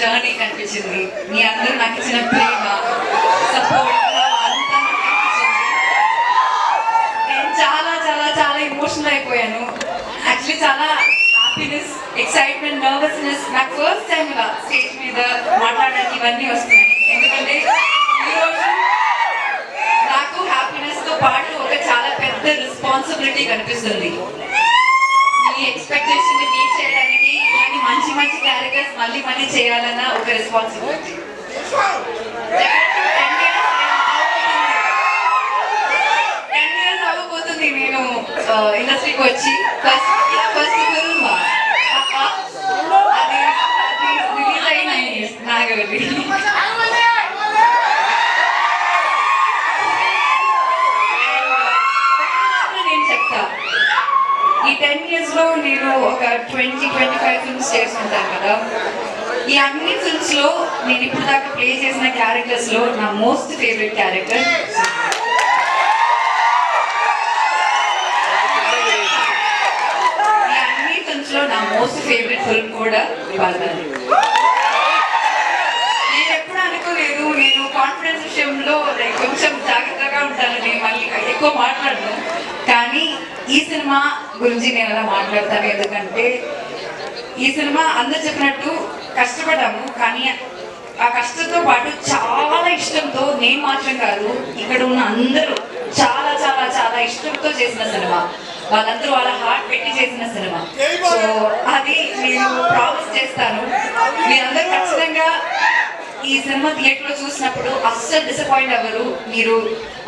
Journey కనిపించింది. మీ అందరూ నాకు ఇచ్చిన ప్రేమ, సపోర్ట్ అంతా నాకు అనిపించింది. నేను చాలా చాలా చాలా ఎమోషనల్ అయిపోయాను. యాక్చువల్లీ చాలా హ్యాపీనెస్, ఎక్సైట్మెంట్, నర్వస్నెస్. నాకు ఫస్ట్ టైం ఇలా స్టేజ్ మీద మాట్లాడడానికి ఇవన్నీ వస్తున్నాయి. ఎందుకంటే ఈరోజు నాకు హ్యాపీనెస్ తో పాటు ఒక చాలా పెద్ద రెస్పాన్సిబిలిటీ కనిపిస్తుంది. మీ ఎక్స్పెక్టేషన్ మీట్ చేయడానికి ఇలాంటి మంచి మంచి క్యారెక్టర్స్ మళ్ళీ మళ్ళీ చేయాలన్న ఒక రెస్పాన్సిబిలిటీ. 10 years అవ్వబోతుంది నేను ఇండస్ట్రీకి వచ్చి. ఫస్ట్ ఫిల్మ్ అది రిలీజ్ అయి 9 years నాగవల్లి. నేను చెప్తా, ఈ 10 years లో నేను ఒక 20-25 ఫిల్మ్స్ చేసుకుంటాను కదా. ఈ అన్ని ఫిల్మ్స్ లో నేను ఇప్పుడు దాకా ప్లే చేసిన క్యారెక్టర్స్ లో నా మోస్ట్ ఫేవరెట్ క్యారెక్టర్ ఈ అన్ని ఫిల్మ్స్ లో నా మోస్ట్ ఫేవరెట్ ఫిల్మ్ కూడా వాళ్ళది. నేను ఎప్పుడు అనుకోలేదు, నేను కాన్ఫిడెన్స్ విషయంలో కొంచెం జాగ్రత్తగా ఉంటాను, నేను మళ్ళీ ఎక్కువ మాట్లాడను. కానీ ఈ సినిమా గురించి నేను అలా మాట్లాడతాను. ఎందుకంటే ఈ సినిమా అందరు చెప్పినట్టు కష్టపడ్డాము, కానీ ఆ కష్టంతో పాటు చాలా ఇష్టంతో, నేను మాత్రం కాదు ఇక్కడ ఉన్న అందరూ చాలా చాలా చాలా ఇష్టంతో చేసిన సినిమా. వాళ్ళందరూ వాళ్ళ హార్ట్ పెట్టి చేసిన సినిమా. సో అది నేను ప్రామిస్ చేస్తాను, మీరందరూ ఖచ్చితంగా ఈ సినిమా థియేటర్ లో చూసినప్పుడు అస్సలు డిసప్పాయింట్ అవ్వరు. మీరు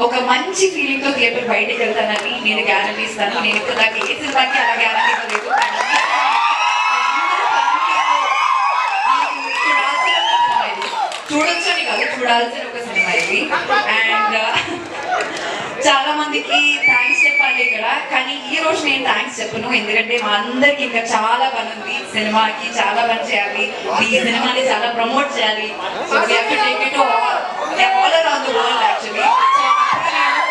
ఒక మంచి ఫీలింగ్ తో థియేటర్ బయటకు వెళ్తానని నేను గ్యారంటీ ఇస్తాను. నేను ఇప్పుడు దాకా ఏ సినిమాకి అలా గ్యారంటీ ఇవ్వలేదు. చూడొచ్చని కాదు, చూడాల్సిన ఒక సినిమా ఇది. అండ్ చాలా మందికి థ్యాంక్స్ చెప్పాలి ఇక్కడ, కానీ ఈ రోజు నేను థ్యాంక్స్ చెప్పను. ఎందుకంటే మా అందరికి ఇంకా చాలా పని ఉంది. సినిమాకి చాలా పని చేయాలి, ఈ సినిమాని చాలా ప్రమోట్ చేయాలి. So we have to take it all around the world actually. So అప్పుడు నేను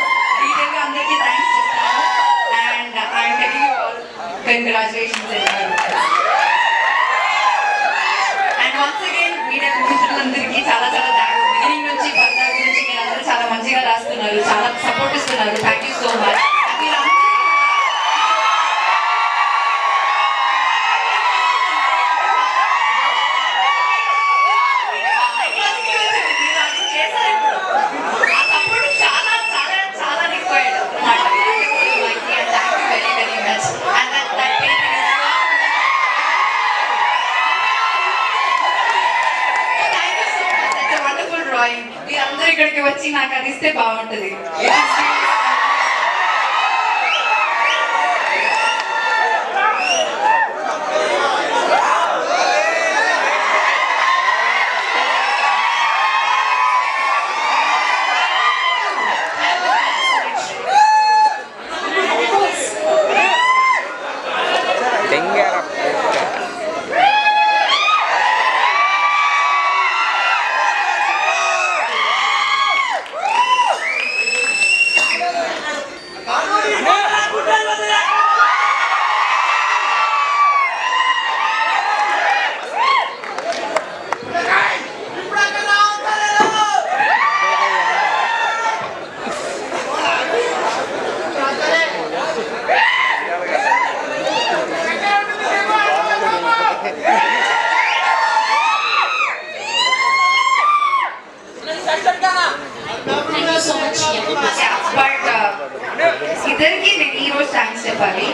డీటెయిల్ గా అందరికీ థ్యాంక్స్ చెప్తాను. And I'm telling you all congratulations. And once again media మిత్రులందరికీ చాలా చాలా థ్యాంక్స్. బిగినింగ్ నుంచి పర్దా గురించి మీరు అందరూ చాలా మంచిగా రాస్తున్నారు, చాలా సపోర్ట్ ఇస్తున్నారు. Thank you so much. మీరందరూ ఇక్కడికి వచ్చి నాకు అది ఇస్తే బాగుంటుంది. ఇద్దరికి నేను ఈ రోజు థ్యాంక్స్ చెప్పాలి.